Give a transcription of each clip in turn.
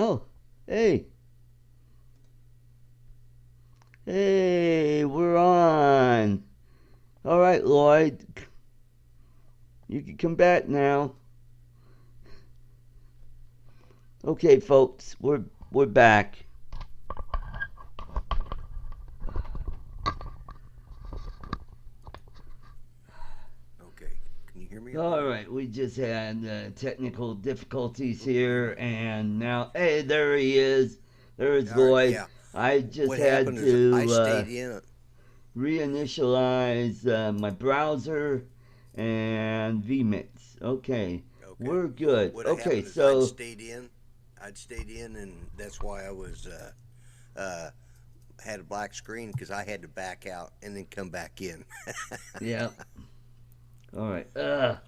Oh, hey, hey, we're on. All right, Lloyd, you can come back now. Okay, folks, we're back. Okay. Can you hear me all All right? right, we just had technical difficulties here, and now, hey, there he is. There is All right. Lloyd. Yeah. I just What had happened is I to stayed in. reinitialize my browser and vmix. Okay, Okay. we're good. What Okay, happened is I'd so stayed in. I'd stayed in, and that's why I was uh, had a black screen because I had to back out and then come back in. yeah, all right. All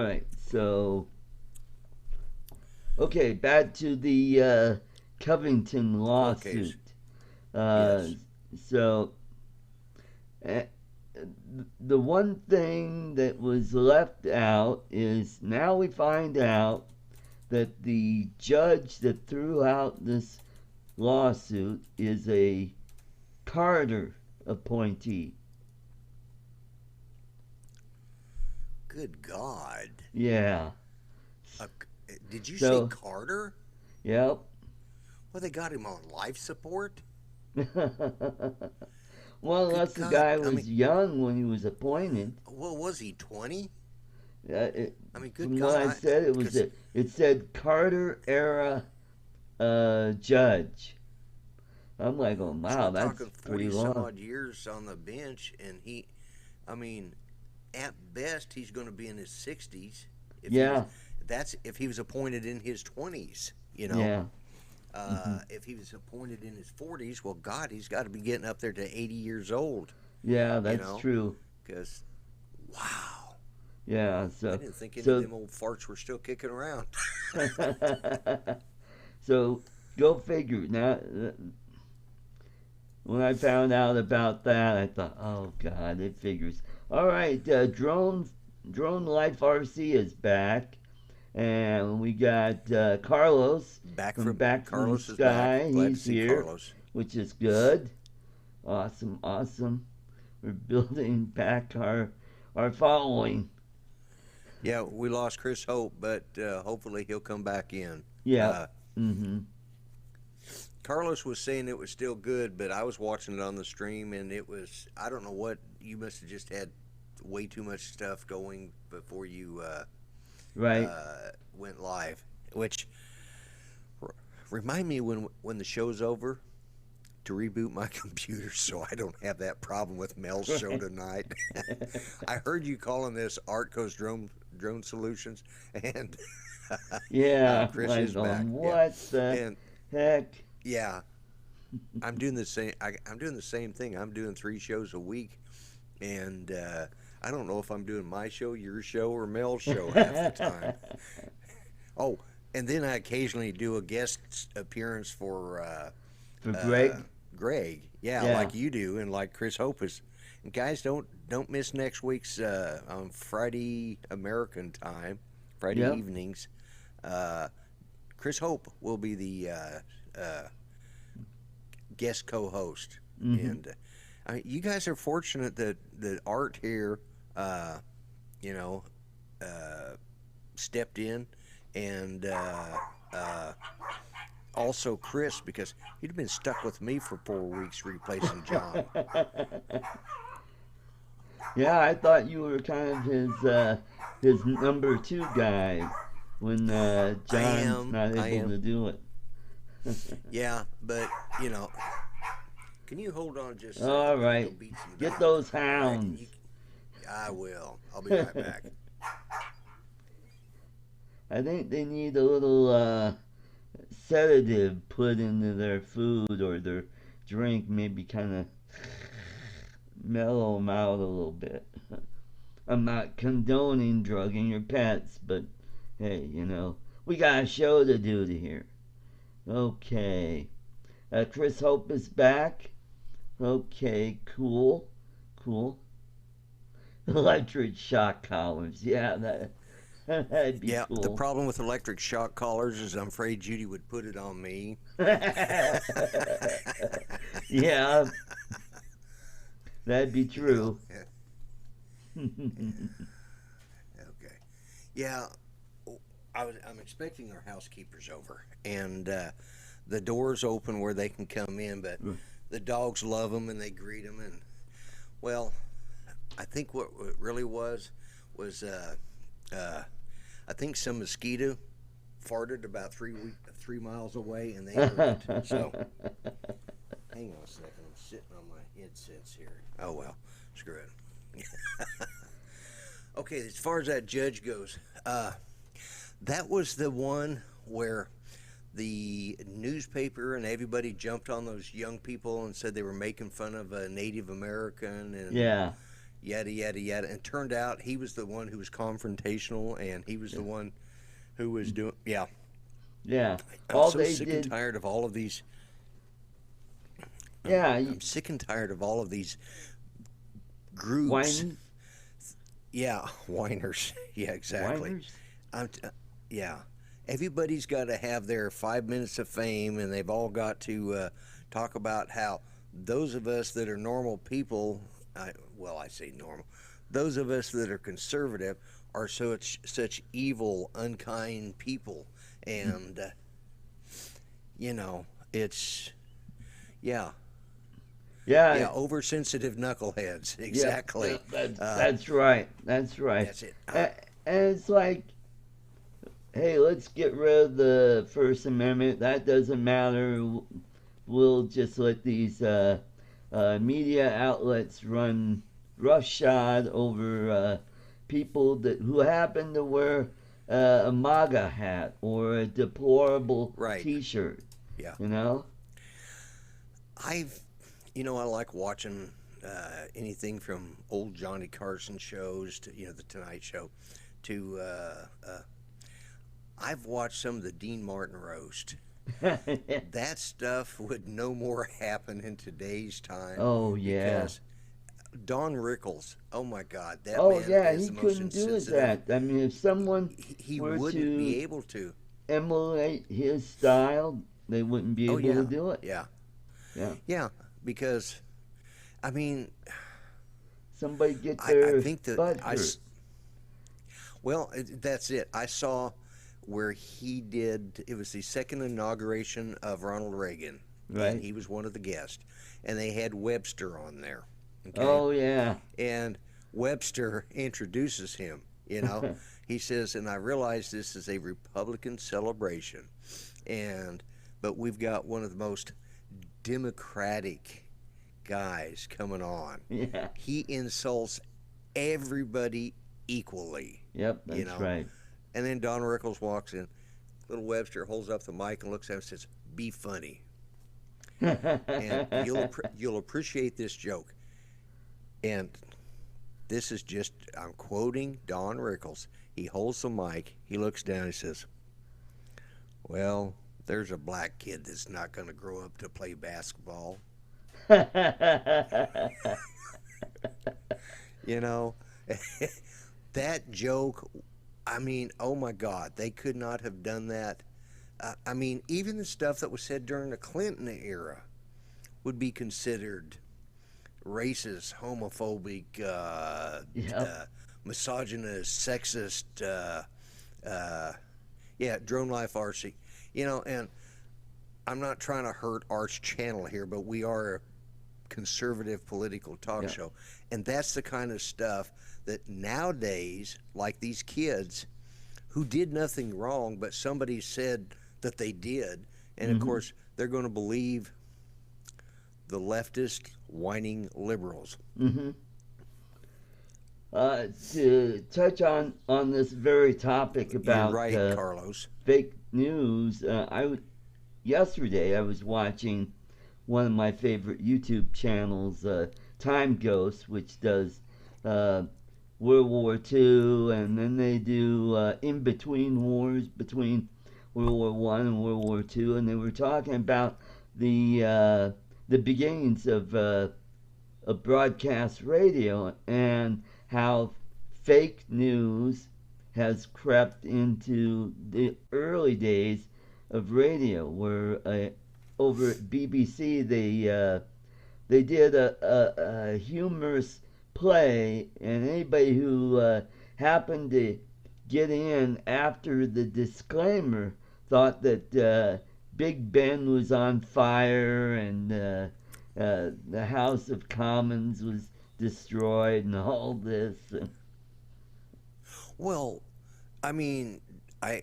right. So okay, back to the Covington Okay. lawsuit. Uh, Yes. so uh, the one thing that was left out is now we find out that the judge that threw out this lawsuit is a Carter appointee. Good God. Yeah. Uh, did you say So, Carter? yep. Well, they got him on life support. Well, Good unless the God. guy I mean, was young when he was appointed. what was he? 20? It, I mean, good from what God. I said, it was Because it said Carter era judge. I'm like, oh so wow, we're that's talking pretty 40 some long. odd years on the bench, and I mean, at best, he's going to be in his 60s. If he was, Yeah, that's if he was appointed in his 20s. yeah, hmm If he was appointed in his 40s, well, God, he's got to be getting up there to 80 years old. yeah, You that's know, true. because wow, Yeah, I so didn't think any of so them old farts were still kicking around. so go figure. Now, when I found out about that, I thought, oh God, it figures. All right, drone life RC is back, and we got Carlos Back from from Back from the Carlos is back. Sky. Glad to He's see here, Carlos. which is good. Awesome, awesome. We're building back our following. Yeah, we lost Chris Hope, but hopefully he'll come back in. Yeah. Uh, Mm-hmm. Carlos was saying it was still good, but I was watching it on the stream and it was, I don't know what, you must have just had way too much stuff going before you Right. went live. Which remind me when the show's over to reboot my computer so I don't have that problem with Mel's show Right. tonight. I heard you calling this Artco's Drone Solutions, and Yeah. Chris Like, is back. Yeah, what the and heck? yeah, I'm doing the same. I'm doing the same thing. I'm doing 3 shows a week, and I don't know if I'm doing my show, your show, or Mel's show half the time. Oh, and then I occasionally do a guest appearance for For uh, Greg? Greg. Yeah, Yeah. like you do, and like Chris Hope is. And guys, don't miss next week's on Friday American time, Friday Yep. evenings. Uh, Chris Hope will be the guest co-host, Mm-hmm. and I mean, you guys are fortunate that Art here, uh, you know, uh, stepped in, and uh, also Chris because he'd have been stuck with me for 4 weeks replacing John. Yeah, I thought you were kind of his number two guy when John's not I able am. to do it. Yeah, but you know, can you hold on just a second? All Let me go right. beat some Get dogs. those All right, and hounds. you. I will. I'll be right back. I think they need a little sedative put into their food or their drink, maybe kind of mellow them out a little bit. I'm not condoning drugging your pets, but hey, we got a show to do to here. Okay. Chris Hope is back. Okay, cool. Cool. Electric shock collars. Yeah, That'd be Yeah, the cool. problem with electric shock collars is I'm afraid Judy would put it on me. Yeah, that'd be You know. true. Okay. Yeah, I'm expecting our housekeepers over, and the doors open where they can come in, but the dogs love them and they greet them, and well, I think what it really was uh, I think some mosquito farted about 3 miles away, and they heard it. So hang on a second, I'm sitting on my headsets here. Oh well, screw it. Okay, as far as that judge goes, that was the one where the newspaper and everybody jumped on those young people and said they were making fun of a Native American and Yeah, yada yada yada. And turned out he was the one who was confrontational, and he was the one who was doing. Yeah, yeah. I'm All so they sick and did, tired of all of these. yeah, I'm sick and tired of all of these groups. whiners, Yeah, whiners. Yeah, exactly. whiners. Yeah, everybody's got to have their 5 minutes of fame, and they've all got to talk about how those of us that are normal people, well, I say normal, those of us that are conservative are such evil, unkind people, and it's yeah, Yeah, yeah, oversensitive knuckleheads. yeah. Exactly. That's right. That's right. That's it. And it's like, hey, let's get rid of the First Amendment. That doesn't matter. We'll just let these media outlets run roughshod over people who happen to wear a MAGA hat or a deplorable Right. T-shirt. Yeah. You know? I've, I like watching anything from old Johnny Carson shows to, the Tonight Show to, I've watched some of the Dean Martin roast. That stuff would no more happen in today's time Oh yeah. because Don Rickles, oh my God, that Oh man yeah. is He the most couldn't do insensitive. that. I mean, if someone He were wouldn't to be able to. emulate his style, they wouldn't be Oh able to yeah, do it. yeah, Yeah. yeah. Because I mean, Somebody get I their think that butt hurt. well, that's it. I saw where he did, it was the second inauguration of Ronald Reagan, and Right? he was one of the guests. And they had Webster on there, okay? Oh yeah. And Webster introduces him, He says, and I realize this is a Republican celebration, but we've got one of the most democratic guys coming on. Yeah. He insults everybody equally, Yep, you that's know. right. And then Don Rickles walks in. Little Webster holds up the mic and looks at him and says, "Be funny." And you'll appreciate this joke. And this is just, I'm quoting Don Rickles. He holds the mic. He looks down. He says, "Well, there's a black kid that's not going to grow up to play basketball." You know, that joke, I mean, oh my God, they could not have done that. I mean, even the stuff that was said during the Clinton era would be considered racist, homophobic, Yep. misogynist, sexist, yeah, drone life RC. And I'm not trying to hurt Art's channel here, but we are a conservative political talk Yeah. show. And that's the kind of stuff that nowadays, like these kids who did nothing wrong, but somebody said that they did. And of course, they're going to believe the leftist whining liberals. Mm-hmm. To touch on this very topic You're about right, Carlos. fake news, yesterday I was watching one of my favorite YouTube channels, Time Ghost, which does World War II, and then they do in between wars between World War One and World War II, and they were talking about the beginnings of broadcast radio and how fake news has crept into the early days of radio, where over at BBC they did a humorous play, and anybody who happened to get in after the disclaimer thought that Big Ben was on fire and the House of Commons was destroyed and all this. Well, I mean, I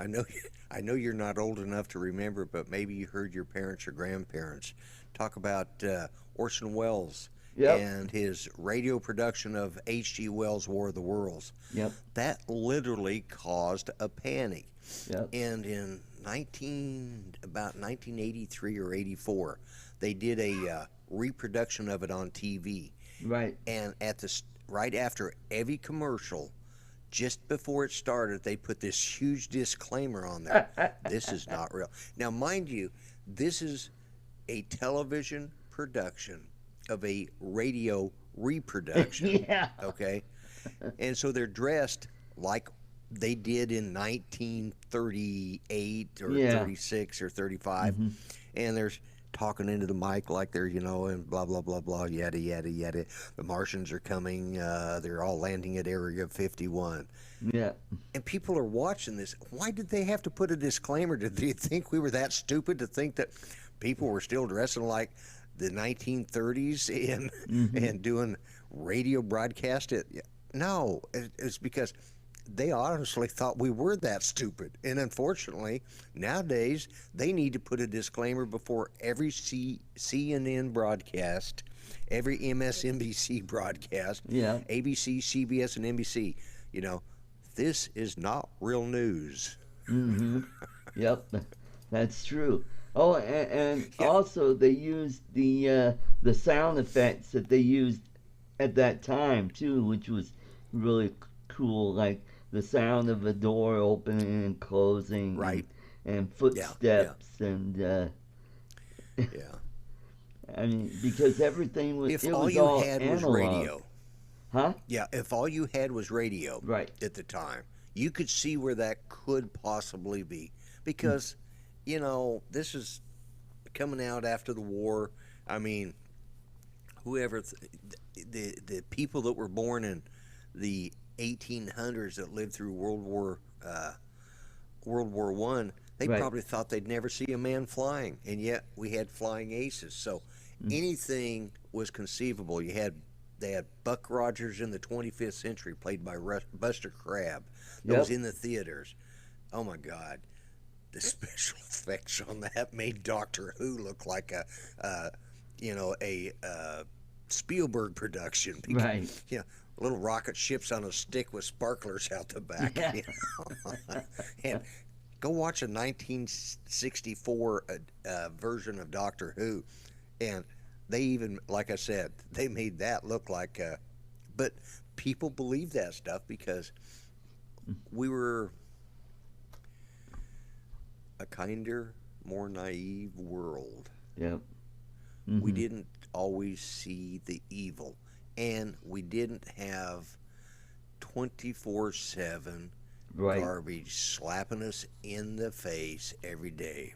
know I know you're not old enough to remember, but maybe you heard your parents or grandparents talk about Orson Welles Yep, and his radio production of H.G. Wells' War of the Worlds. yep, That literally caused a panic. yep. And in about 1983 or 84, they did a reproduction of it on TV. Right. And right after every commercial, just before it started, they put this huge disclaimer on there. This is not real. Now, mind you, this is a television production of a radio reproduction. Yeah. Okay? And so they're dressed like they did in 1938 or Yeah. 36 or 35. Hmm. And they're talking into the mic like they're, and blah, blah, blah, blah, yada, yada, yada. The Martians are coming. They're all landing at Area 51. Yeah. And people are watching this. Why did they have to put a disclaimer? Did they think we were that stupid to think that people were still dressing like the 1930s and Hmm. and doing radio broadcast? No, it's because they honestly thought we were that stupid. And unfortunately, nowadays, they need to put a disclaimer before every CNN broadcast, every MSNBC broadcast, Yeah. ABC, CBS, and NBC. You know, this is not real news. Hmm. Yep. That's true. Oh, and Yeah, also they used the sound effects that they used at that time too, which was really cool, like the sound of a door opening and closing, right. and Yeah, yeah, footsteps, and yeah. I mean, because everything was If it all was you all had was analog, radio, huh? yeah, if all you had was radio Right. at the time, you could see where that could possibly be. Mm. Because, this is coming out after the war. I mean, whoever, the people that were born in the 1800s that lived through World War One, they Right. probably thought they'd never see a man flying, and yet we had flying aces. So Mm. anything was conceivable. They had Buck Rogers in the 25th century, played by Buster Crabbe. That was Yep. in the theaters. Oh my God, the special effects on that made Doctor Who look like a Spielberg production. Right. You know, little rocket ships on a stick with sparklers out the back. Yeah. And go watch a 1964 version of Doctor Who, and they even, like I said, they made that look like. But people believe that stuff because we were a kinder, more naive world. Yep. We Hmm. didn't always see the evil, and we didn't have 24/7 Right. garbage slapping us in the face every day.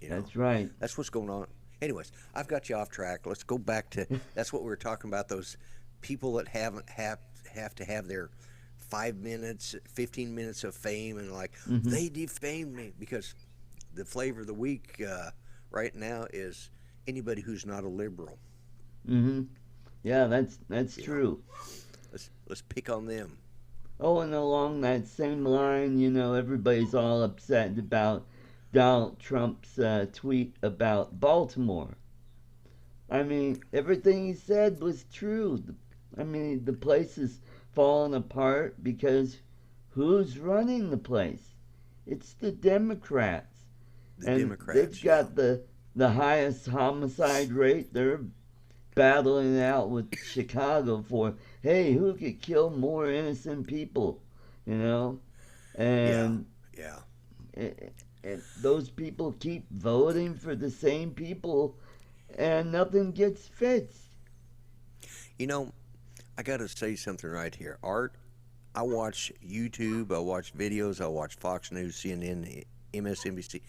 You know, That's right. that's what's going on. Anyways, I've got you off track. Let's go back to that's what we were talking about. Those people that have to have their 5 minutes, 15 minutes of fame, and like Hmm. they defamed me because the flavor of the week right now is anybody who's not a liberal. Hmm. Yeah, that's You know, true. let's pick on them. Oh, and along that same line, everybody's all upset about Donald Trump's tweet about Baltimore. I mean, everything he said was true. I mean, the place is falling apart because who's running the place? It's the Democrats. The And they've Democrats, yeah. got the highest homicide rate. They're battling it out with Chicago for, hey, who could kill more innocent people, you know? Yeah, And, yeah. and those people keep voting for the same people, and nothing gets fixed. You know, I got to say something right here. Art, I watch YouTube, I watch videos, I watch Fox News, CNN, MSNBC.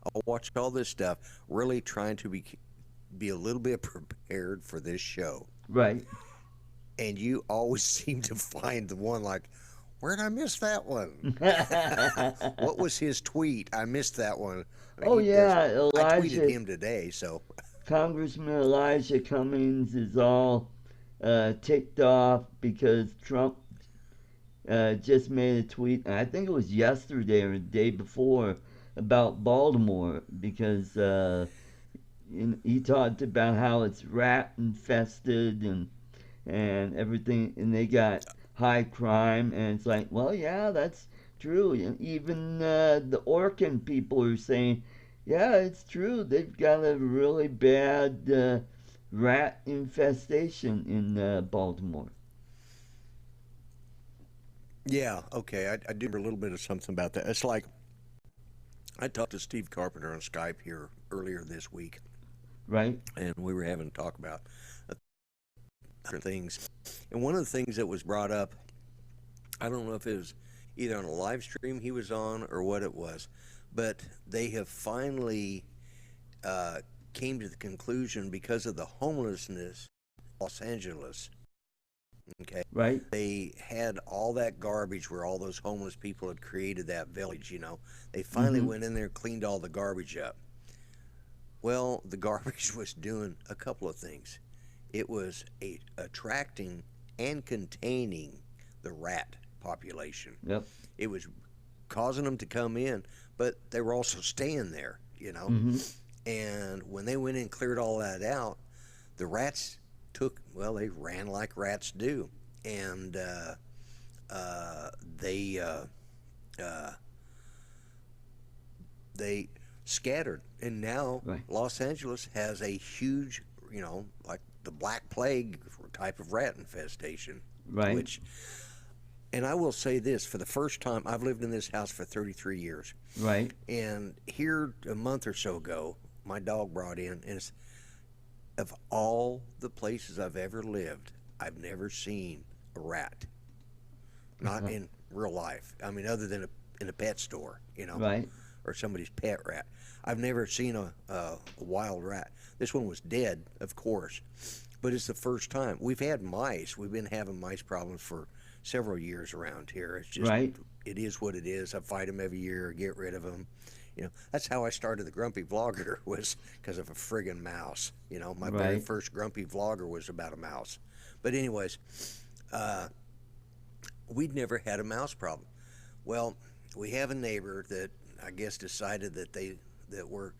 I watch all this stuff, really trying to be a little bit prepared for this show. Right. And you always seem to find the one like, where'd I miss that one? What was his tweet? I missed that one. Oh yeah, I tweeted Elijah, him today, so Congressman Elijah Cummings is all ticked off because Trump just made a tweet. I think it was yesterday or the day before about Baltimore because he talked about how it's rat infested and everything, and they got high crime, and it's like, well, yeah, that's true. And even the Orkin people are saying, yeah, it's true. They've got a really bad rat infestation in Baltimore. yeah, okay. I do remember a little bit of something about that. It's like I talked to Steve Carpenter on Skype here earlier this week, Right? and we were having a talk about different things. And one of the things that was brought up, I don't know if it was either on a live stream he was on or what it was, but they have finally uh, came to the conclusion because of the homelessness in Los Angeles. Okay, Right? they had all that garbage where all those homeless people had created that village. They finally Mm-hmm. went in there and cleaned all the garbage up. Well, the garbage was doing a couple of things. It was attracting and containing the rat population. Yep. It was causing them to come in, but they were also staying there. Mm-hmm. And when they went in and cleared all that out, the rats they ran like rats do. And they uh, they scattered, and now Right. Los Angeles has a huge, like the Black Plague type of rat infestation. Right. Which, and I will say this: for the first time, I've lived in this house for 33 years, Right. and here a month or so ago, my dog brought in, and of all the places I've ever lived, I've never seen a rat, not in real life. I mean, other than in a pet store, Right. or somebody's pet rat. I've never seen a wild rat. This one was dead, of course, but it's the first time. We've had mice. We've been having mice problems for several years around here. It's just, Right. it is what it is. I fight them every year, get rid of them. That's how I started the Grumpy Vlogger, was because of a friggin' mouse. My very Right. first Grumpy Vlogger was about a mouse. But anyways, uh, we'd never had a mouse problem. Well, we have a neighbor that I guess decided that we're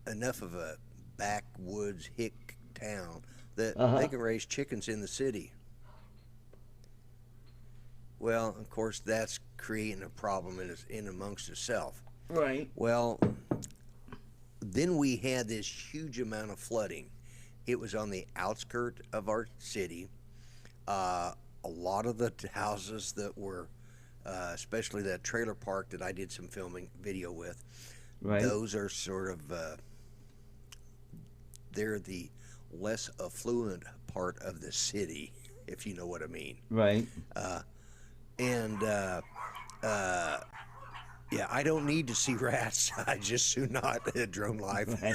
enough of a backwoods hick town that Uh they huh. can raise chickens in the city. Well, of course, that's creating a problem in amongst itself. Right. Well, then we had this huge amount of flooding. It was on the outskirt of our city. A lot of the houses that were, especially that trailer park that I did some filming video with, Right. those are sort of, they're the less affluent part of the city, if you know what I mean. Right. Uh, and uh, yeah, I don't need to see rats. I just do not drone live. Right.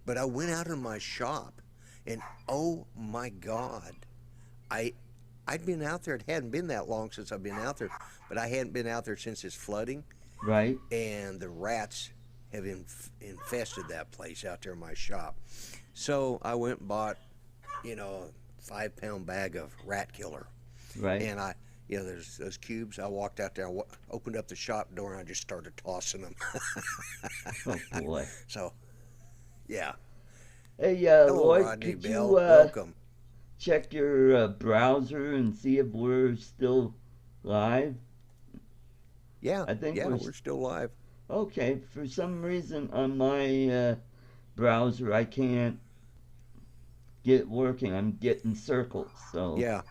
But I went out in my shop, and oh my God, I I'd been out there. It hadn't been that long since I've been out there, but I hadn't been out there since it's flooding, Right. and the rats have infested that place out there in my shop. So I went and bought, a 5-pound bag of rat killer, Right. and there's those cubes. I walked out there, opened up the shop door, and I just started tossing them. Oh boy. So, yeah. Hey, Hello, Lloyd, Rodney could Bell. you Welcome. check your browser and see if we're still live? Yeah, I think yeah, we're we're still live. okay. For some reason on my browser, I can't get it working. I'm getting circles. So Yeah.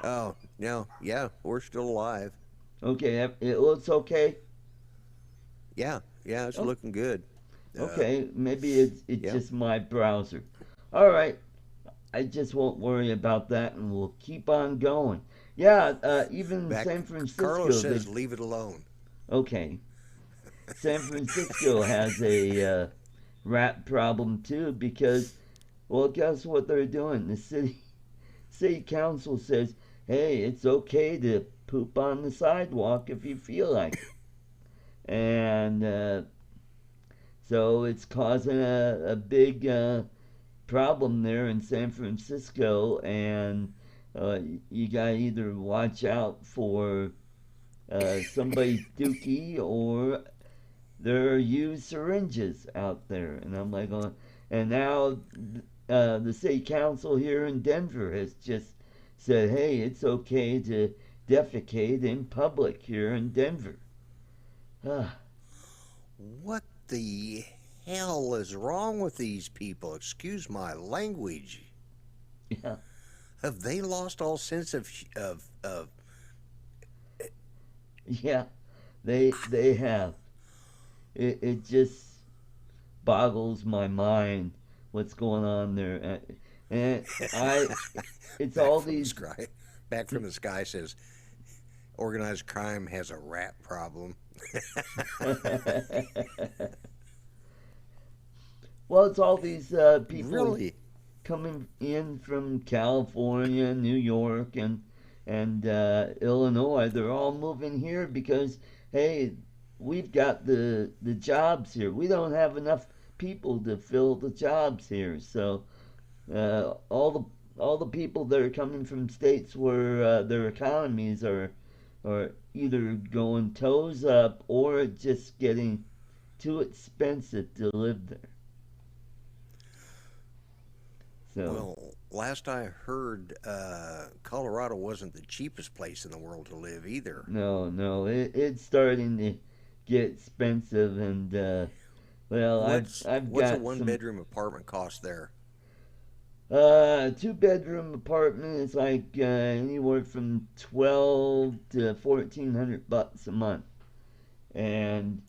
Oh, no, yeah, we're still alive. okay, it looks okay. Yeah, yeah, it's Oh, looking good. Uh, okay, maybe it's yeah. just my browser. All right. I just won't worry about that, and we'll keep on going. Yeah, even in Back, San Carlos Francisco, says, they leave it alone. okay. San Francisco has a rat problem too because, well, guess what they're doing? The city council says, hey, it's okay to poop on the sidewalk if you feel like it, and so it's causing a big problem there in San Francisco, and you gotta either watch out for somebody's dookie or there are used syringes out there. And I'm like, and now the city council here in Denver has just said, hey, it's okay to defecate in public here in Denver. Ah, What the hell is wrong with these people? Excuse my language. yeah, Have they lost all sense of yeah, they have. It just boggles my mind what's going on there. And I, it's back all from the these. sky? Back from the sky says organized crime has a rat problem. Well, it's all these people Really? coming in from California, New York, and Illinois. They're all moving here because hey, we've got the jobs here. We don't have enough people to fill the jobs here. So all the people that are coming from states where their economies are either going toes up or just getting too expensive to live there. So Well, last I heard, Colorado wasn't the cheapest place in the world to live either. no, it's starting to get expensive, and well, I've What's a got one some bedroom apartment cost there? two-bedroom apartment is like anywhere from 12 to 1,400 bucks a month, and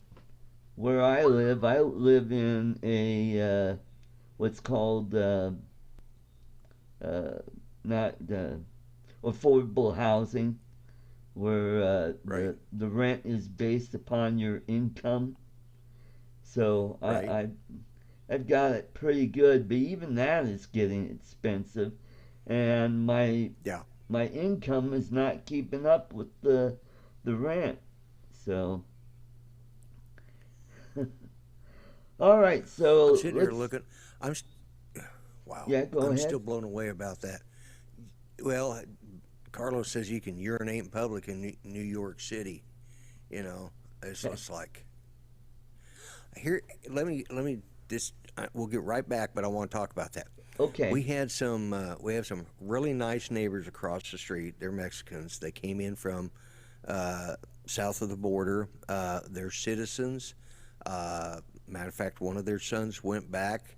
where I live in a what's called uh, not affordable housing, where Right, the rent is based upon your income. So right. I've got it pretty good, but even that is getting expensive, and Yeah. my income is not keeping up with the rent. So all right, I'm so sitting here let's looking. I'm wow. yeah, go I'm ahead. still blown away about that. Well, Carlos says you can urinate in public in New York City. You know, it's just like here. Let me just. We'll get right back, but I want to talk about that. Okay, We have some really nice neighbors across the street. They're Mexicans. They came in from uh, south of the border. They're citizens. Matter of fact, one of their sons went back.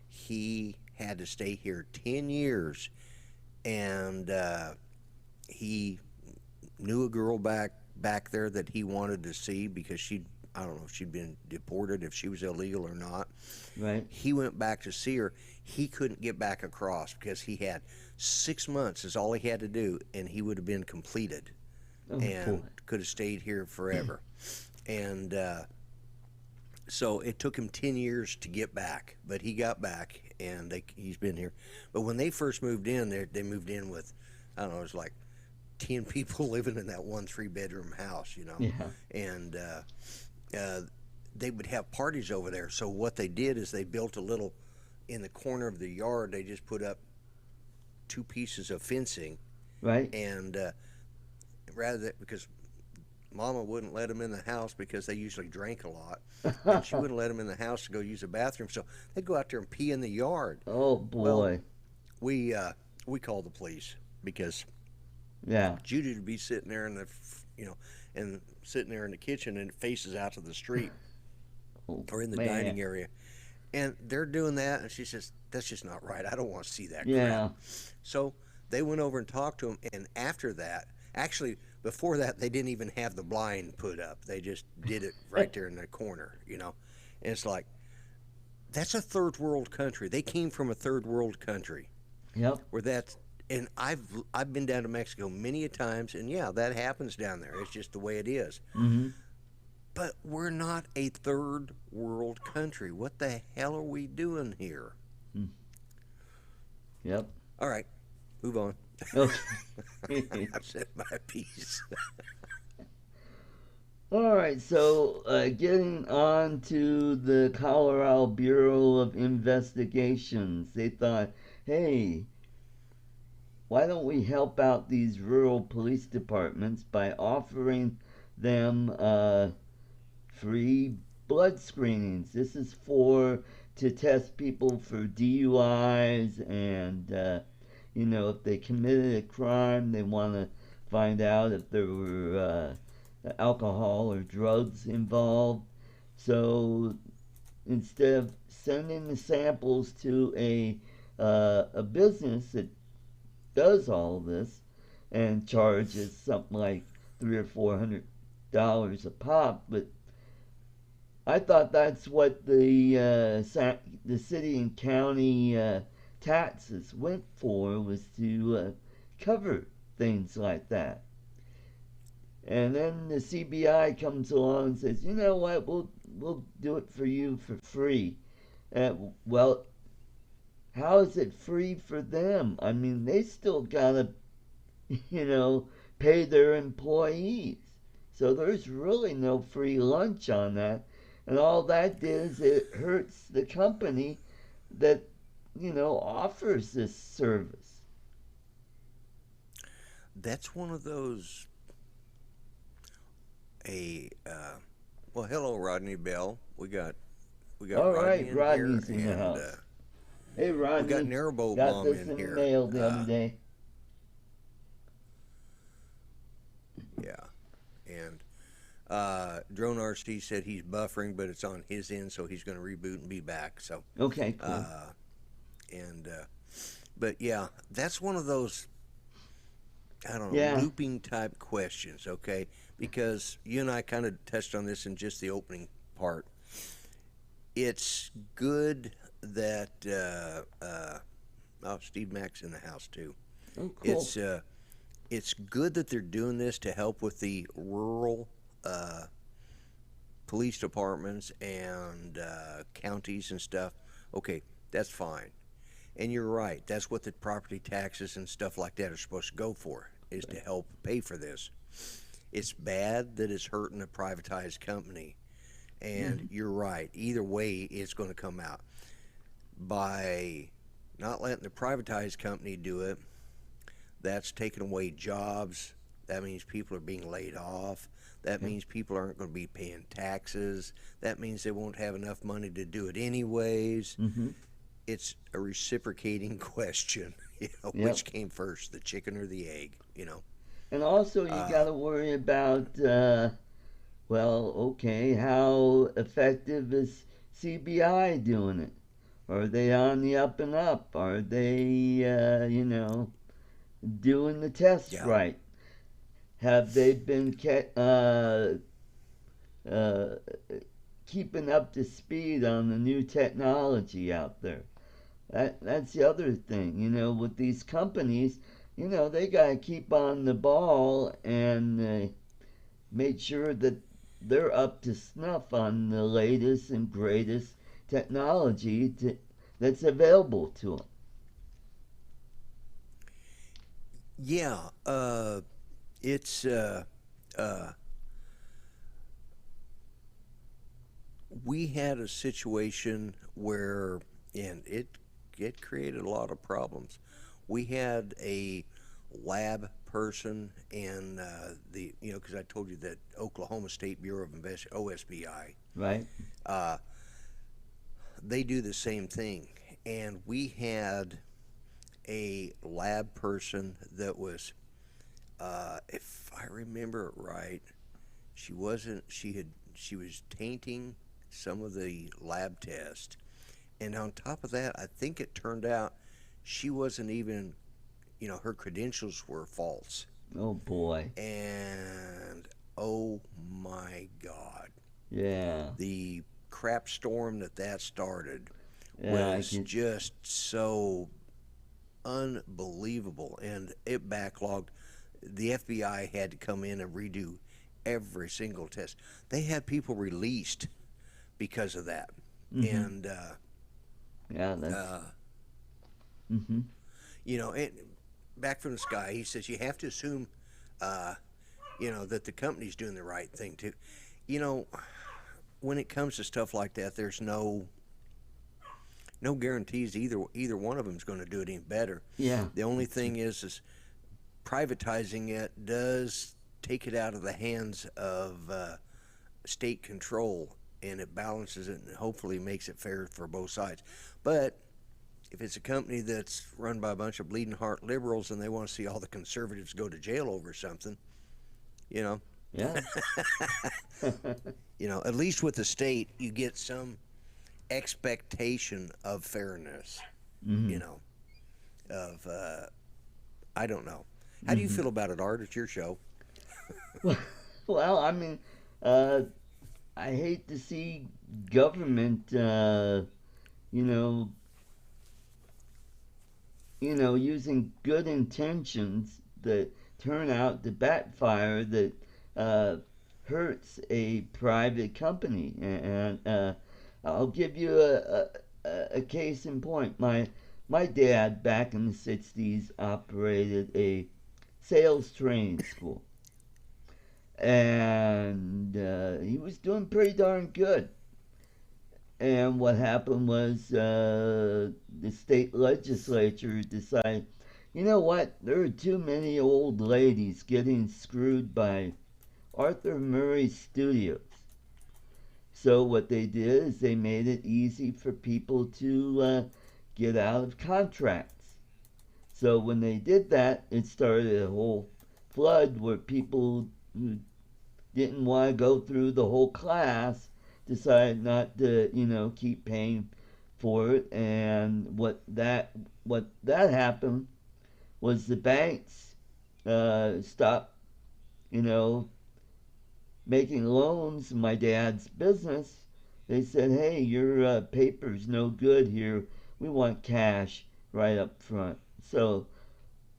He had to stay here 10 years, and he knew a girl back there that he wanted to see because she, I don't know if she'd been deported, if she was illegal or not. right. He went back to see her. He couldn't get back across because he had 6 months is all he had to do, and he would have been completed Oh boy. and could have stayed here forever. And so it took him 10 years to get back, but he got back, and he's been here. But when they first moved in, they moved in with, I don't know, it was like 10 people living in that one three-bedroom house, Yeah. and uh, they would have parties over there. So what they did is they built a little, in the corner of the yard, they just put up two pieces of fencing, Right. and rather than, because Mama wouldn't let them in the house because they usually drank a lot, and she wouldn't let them in the house to go use the bathroom. So they'd go out there and pee in the yard. Oh Well, boy. we uh, we called the police because Yeah. Judy would be sitting there in the, and sitting there in the kitchen, and it faces out to the street Oh or in the man. dining area, and they're doing that, and she says that's just not right. I don't want to see that crap. Yeah. So they went over and talked to him, and after that, actually before that, they didn't even have the blind put up. They just did it right there in the corner. And it's like that's a third world country. They came from a third world country. Yep. where that's and I've been down to Mexico many a times, and yeah, that happens down there. It's just the way it is. Mm-hmm. But we're not a third world country. What the hell are we doing here? Mm. Yep. All right, move on. Okay. I've said my piece. All right, so getting on to the Colorado Bureau of Investigations, they thought, hey, why don't we help out these rural police departments by offering them free blood screenings? This is for to test people for DUIs and if they committed a crime, they want to find out if there were alcohol or drugs involved. So instead of sending the samples to a business that does all of this and charges something like $300 or $400 a pop, but I thought that's what the city and county taxes went for, was to cover things like that. And then the CBI comes along and says, you know what, we'll do it for you for free. Well, how is it free for them? I mean, they still gotta, you know, pay their employees. So there's really no free lunch on that. And all that is it hurts the company that, offers this service. That's one of those a well, hello Rodney Bell. We got All Rodney right, in here, Rodney's in the and house. Hey, we got Rodney, Narrowboat got Mom this in in the here. mail the other day. Yeah, and Drone RC said he's buffering, but it's on his end, so he's going to reboot and be back. So, Okay, cool. uh, and but yeah, that's one of those, I don't know, Yeah, looping type questions. Okay, because you and I kind of touched on this in just the opening part. It's good that oh, Steve Mack's in the house too. oh, cool. It's uh, it's good that they're doing this to help with the rural uh, police departments and counties and stuff. Okay, that's fine. And you're right. That's what the property taxes and stuff like that are supposed to go for, is to help pay for this. It's bad that it's hurting a privatized company. And Hmm. you're right. Either way, it's going to come out. By not letting the privatized company do it, that's taking away jobs. That means people are being laid off. That Yep. means people aren't going to be paying taxes. That means they won't have enough money to do it anyways. Hmm. It's a reciprocating question. Yep. Which came first, the chicken or the egg? And also, you Uh, got to worry about, well, okay, how effective is CBI doing it? Are they on the up and up? Are they, doing the tests yeah, right? Have they been uh, keeping up to speed on the new technology out there? That's the other thing, with these companies, they got to keep on the ball and make sure that they're up to snuff on the latest and greatest technology that's available to them. yeah. It's uh, we had a situation where, and it created a lot of problems. We had a lab person in the because I told you that Oklahoma State Bureau of Investigation, OSBI, Right? uh, they do the same thing, and we had a lab person that was, if I remember it right, she wasn't. She was tainting some of the lab tests, and on top of that, I think it turned out she wasn't even. Her credentials were false, Oh boy. and oh my God, Yeah. the crap storm that started Yeah, I was can. just so. unbelievable, and it backlogged. The FBI had to come in and redo every single test. They had people released because of that, Mm-hmm. and Yeah, that's. uh, Mm-hmm. and back from the sky, he says you have to assume, uh, that the company's doing the right thing too. You know, when it comes to stuff like that, there's no guarantees either one of them is going to do it any better. Yeah, The only that's thing is privatizing it does take it out of the hands of state control, and it balances it and hopefully makes it fair for both sides. But if it's a company that's run by a bunch of bleeding heart liberals and they want to see all the conservatives go to jail over something, you know, yeah. at least with the state, you get some expectation of fairness, you Mm-hmm. know, of I don't know. How do you Mm-hmm. feel about it, Art? It's your show. Well, well, I mean, uh, I hate to see government, you know, using good intentions that turn out to backfire that uh, hurts a private company. And I'll give you a case in point. My dad back in the '60s operated a sales training school, and he was doing pretty darn good. And what happened was the state legislature decided, you know what, there are too many old ladies getting screwed by Arthur Murray Studios. So what they did is they made it easy for people to get out of contracts. So when they did that, it started a whole flood where people who didn't want to go through the whole class decided not to, keep paying for it. And what that happened was the banks stopped, you know, making loans. My dad's business. They said, "Hey, your paper's no good here. We want cash right up front." So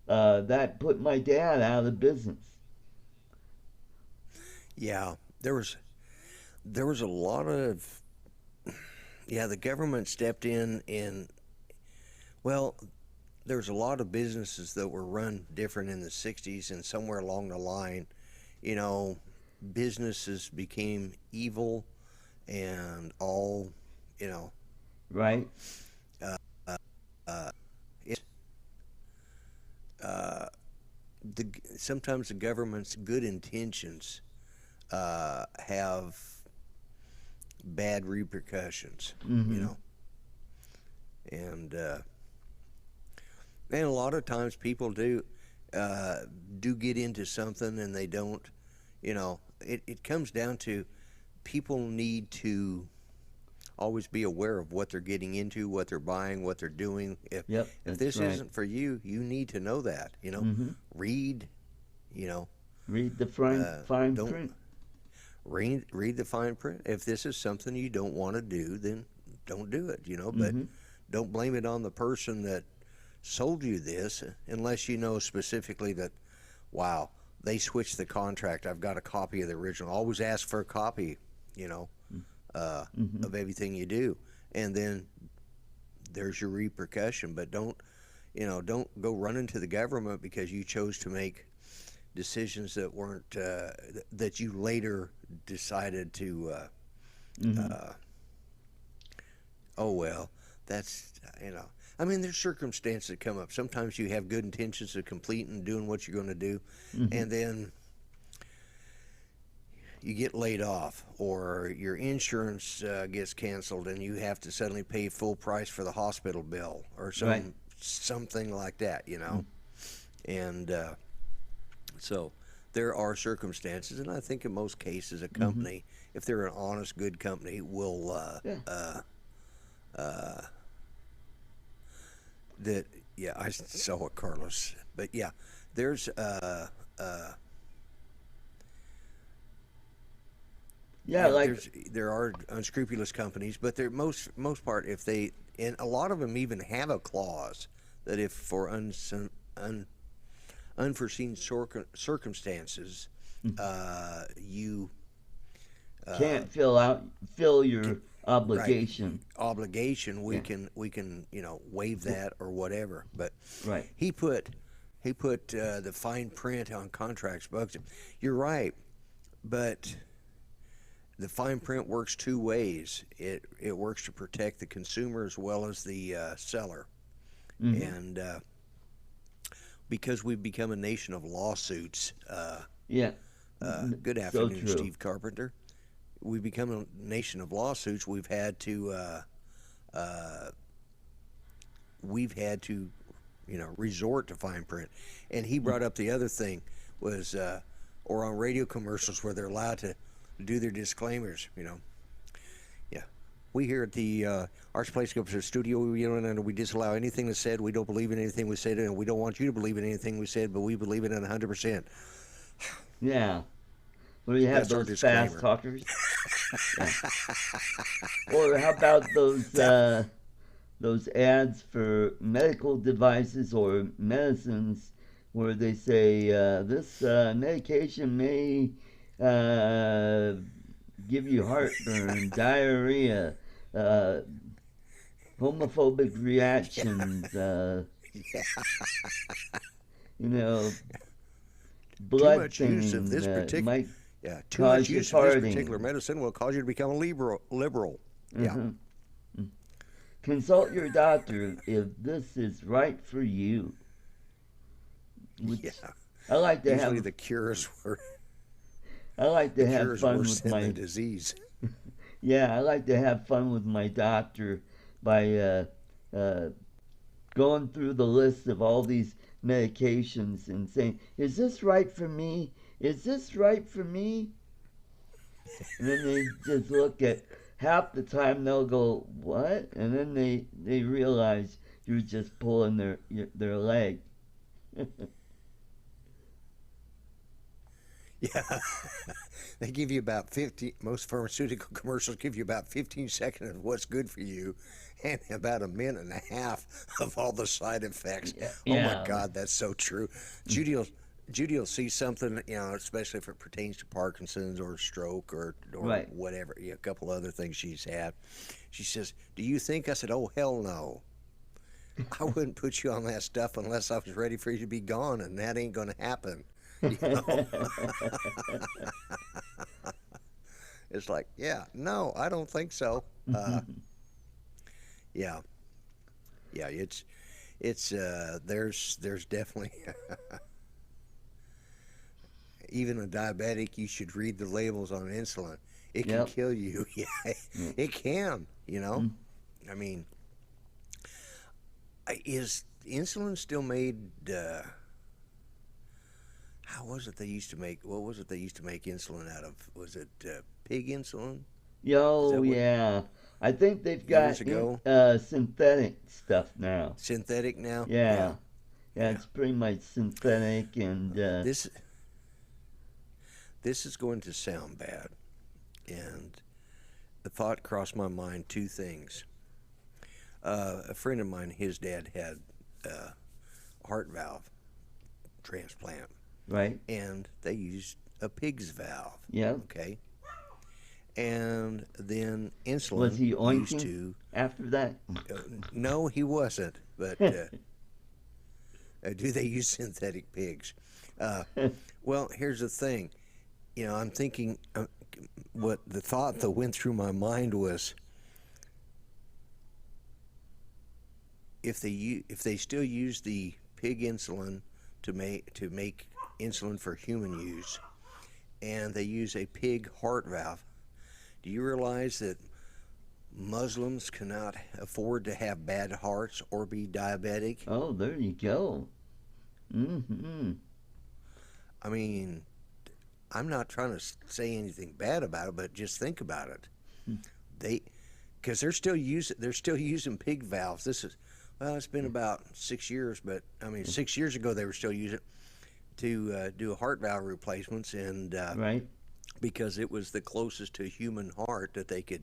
that put my dad out of business. Yeah, there was a lot of the government stepped in, and well, there's a lot of businesses that were run different in the 60s, and somewhere along the line, you know, businesses became evil and all, you know, Right? uh, uh, it, uh, sometimes the government's good intentions have bad repercussions, you Mm-hmm. know, and and a lot of times people uh, do get into something and they don't, it comes down to people need to always be aware of what they're getting into, what they're buying, what they're doing. Yep, If that's this right. isn't for you, you need to know that. Mm-hmm. Read. You know, Read the fine don't print. read the fine print. If this is something you don't want to do, then don't do it. But Mm-hmm. don't blame it on the person that sold you this unless you know specifically that, wow, they switched the contract. I've got a copy of the original. Always ask for a copy, you know, uh, Mm-hmm. of everything you do, and then there's your repercussion. But don't go running to the government because you chose to make decisions that weren't that you later decided to. Mm-hmm. Uh, oh well, that's I mean, there's circumstances that come up. Sometimes you have good intentions of completing and doing what you're going to do, Mm-hmm. and then you get laid off, or your insurance gets canceled, and you have to suddenly pay full price for the hospital bill, or Right. something like that, Mm. And so there are circumstances, and I think in most cases, a Mm-hmm. company, if they're an honest, good company, will Yeah. uh, that yeah, I saw what Carlos, but yeah, there's uh, Yeah. Like. there are unscrupulous companies, but they're most part if they and a lot of them even have a clause that if for unforeseen circumstances, you uh, Can't fill can, your right obligation. obligation, Yeah, we can waive that or whatever. But right. he put the fine print on contracts books. You're right, but the fine print works two ways. It works to protect the consumer as well as the seller, Hmm. and because we've become a nation of lawsuits. Yeah, Good so afternoon, true. Steve Carpenter. We've become a nation of lawsuits. Uh, we've had to, resort to fine print. And he brought up the other thing was, or on radio commercials where they're allowed to do their disclaimers. Yeah. We here at the Arts Place Studio, we disallow anything that's said. We don't believe in anything we said, and we don't want you to believe in anything we said, but we believe in it 100%. Yeah. Where you have That's our those fast disclaimer. talkers. Yeah. Or how about That those ads for medical devices or medicines where they say this medication may uh, give you heartburn, diarrhea, uh, homophobic yeah, reactions, yeah. you know, Too blood much use of thinning this that particular might Yeah, too much cause you use of this particular farting. medicine will cause you to become a liberal. Yeah. Hmm. Consult your doctor if this is right for you. Which Yeah. I like to Usually have. I like the to have cure is fun worse with than the my. disease. Yeah, I like to have fun with my doctor by uh, going through the list of all these medications and saying, "Is this right for me? Is this right for me?" And then they just look at half the time they'll go, "What?" And then they realize you're just pulling their leg. Yeah. They give you about 50, most pharmaceutical commercials give you about 15 seconds of what's good for you and about a minute and a half of all the side effects. Yeah, Oh my yeah, God, that's so true. Judy will, Judy will see something, especially if it pertains to Parkinson's or stroke or right. whatever, a couple other things she's had. She says, "Do you think?" I said, "Oh, hell no. I wouldn't put you on that stuff unless I was ready for you to be gone, and that ain't going to happen." You know, it's like, yeah, no, I don't think so. Yeah, yeah, there's definitely even a diabetic. You should read the labels on insulin. It can Yep. kill you. Yeah, Mm. it can. I mean, is insulin still made? How was it they used to make? What was it they used to make insulin out of? Was it pig insulin? Is Yo, that what yeah. I think they've years got ago? synthetic stuff now. Synthetic now? Yeah, Yeah, yeah. yeah. It's pretty much synthetic, and This this is going to sound bad, and the thought crossed my mind two things. A friend of mine, his dad had a heart valve transplant, right. and they used a pig's valve. Yeah. Okay, and then Was insulin he used oinking to. after that? Uh, no, he wasn't. But do they use synthetic pigs? Uh, well, here's the thing. I'm thinking. What the thought that went through my mind was, if they still use the pig insulin to make insulin for human use, and they use a pig heart valve, do you realize that Muslims cannot afford to have bad hearts or be diabetic? Oh, there you go. Mm-hmm. I mean, I'm not trying to say anything bad about it, but just think about it. They, because they're still using pig valves. It's been about 6 years, but I mean, 6 years ago they were still using it to do heart valve replacements, and Right. because it was the closest to a human heart that they could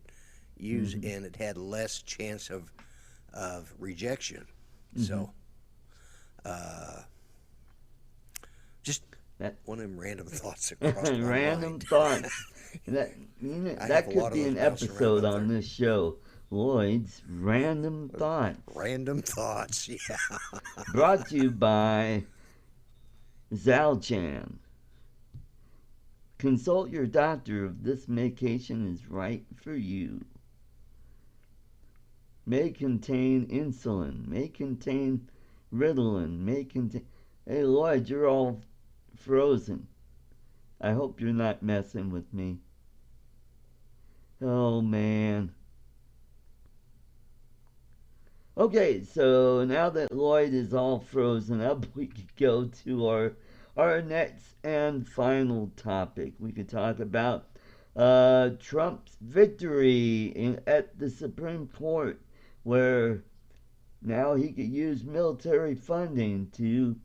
use, Mm-hmm. and it had less chance of rejection. Mm-hmm. So Uh, just That one of them random thoughts that crossed my random mind. thoughts. I have That a could lot of be those an bouncing around episode up on there. this show. Lloyd's random thoughts, Random thoughts. Yeah. brought to you by Zalchan. Consult your doctor if this medication is right for you. May contain insulin, may contain Ritalin, may contain. Hey Lloyd, you're all frozen. I hope you're not messing with me. Oh man. Okay, so now that Lloyd is all frozen up, we could go to our next and final topic. We could talk about Trump's victory at the Supreme Court, where now he could use military funding to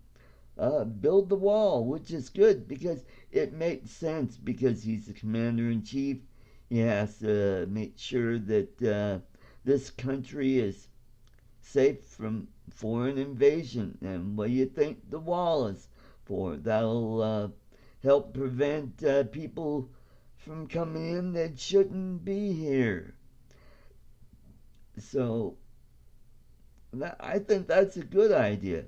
build the wall, which is good because it makes sense because he's the commander in chief. He has to make sure that this country is safe from foreign invasion. And what do you think the wall is for? That'll help prevent people from coming in that shouldn't be here. So I think that's a good idea.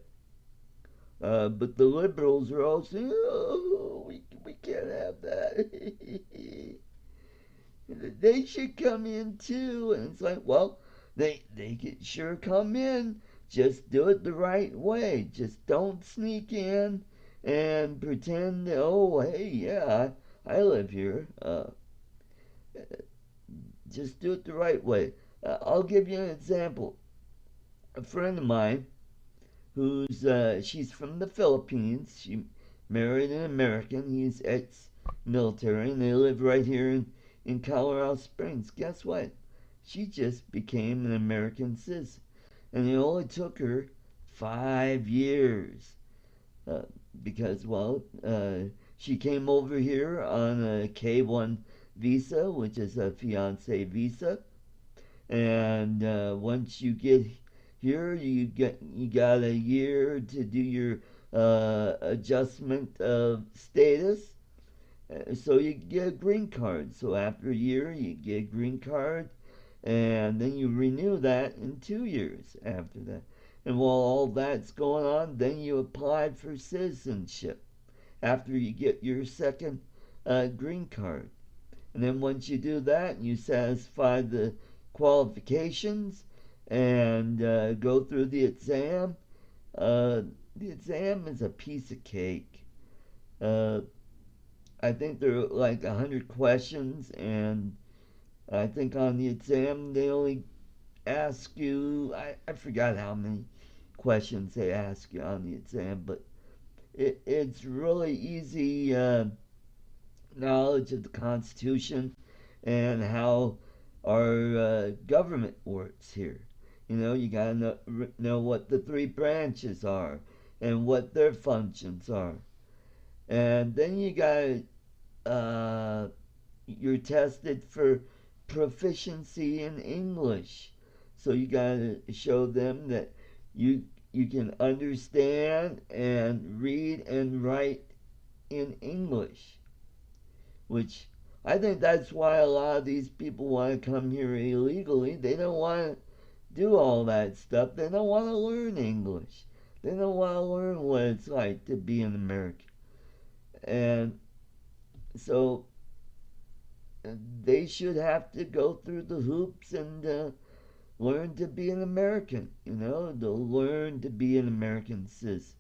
But the liberals are all saying, oh, we can't have that. They should come in too. And it's like, well, they can sure come in. Just do it the right way. Just don't sneak in and pretend, oh, hey, yeah, I live here. Just do it the right way. I'll give you an example. A friend of mine who's she's from the Philippines. She married an American. He's ex-military, and they live right here in Colorado Springs. Guess what? She just became an American citizen, and it only took her 5 years uh, because, well, she came over here on a K-1 visa, which is a fiance visa, and once you get here, you got a year to do your adjustment of status, so you get a green card. So after a year, you get a green card, and then you renew that in 2 years after that. And while all that's going on, then you apply for citizenship after you get your second green card. And then once you do that and you satisfy the qualifications and go through uh, the exam is a piece of cake. Uh, I think there are like 100 questions, and I think on the exam they only ask you, I forgot how many questions they ask you on the exam, but it's really easy knowledge of the Constitution and how our government works here. You know, you gotta know what the three branches are and what their functions are. And then you're tested for proficiency in English. So you gotta show them that you you can understand and read and write in English, which I think that's why a lot of these people want to come here illegally. They don't want to do all that stuff. They don't want to learn English. They don't want to learn what it's like to be an American. And so they should have to go through the hoops and learn to be an American, to learn to be an American citizen.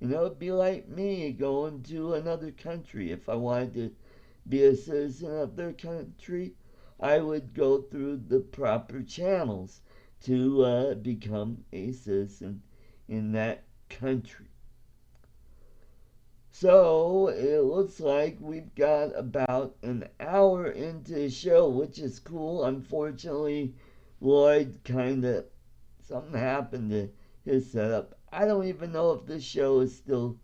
It'd be like me going to another country. If I wanted to be a citizen of their country, I would go through the proper channels to become a citizen in that country. So it looks like we've got about an hour into the show, which is cool. Unfortunately, Lloyd kind of, something happened to his setup. I don't even know if this show is still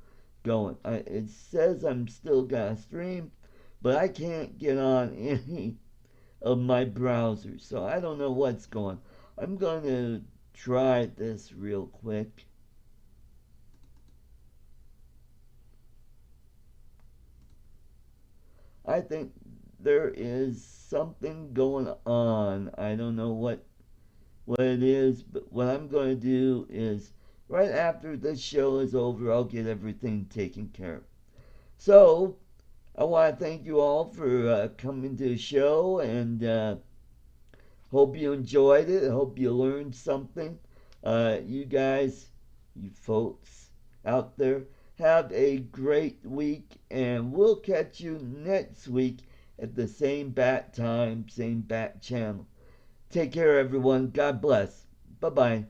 going. It says I'm still gonna stream, but I can't get on any of my browsers, so I don't know what's going. I'm going to try this real quick. I think there is something going on. I don't know what it is, but what I'm going to do is right after this show is over, I'll get everything taken care of. So I want to thank you all for coming to the show, and hope you enjoyed it. Hope you learned something. You guys, you folks out there, have a great week, and we'll catch you next week at the same bat time, same bat channel. Take care, everyone. God bless. Bye bye.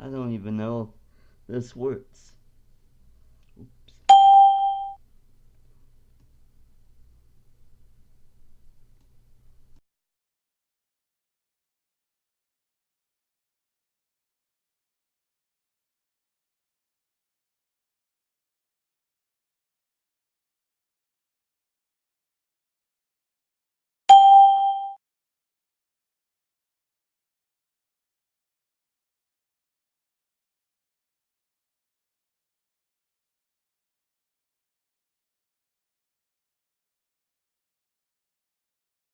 I don't even know this works.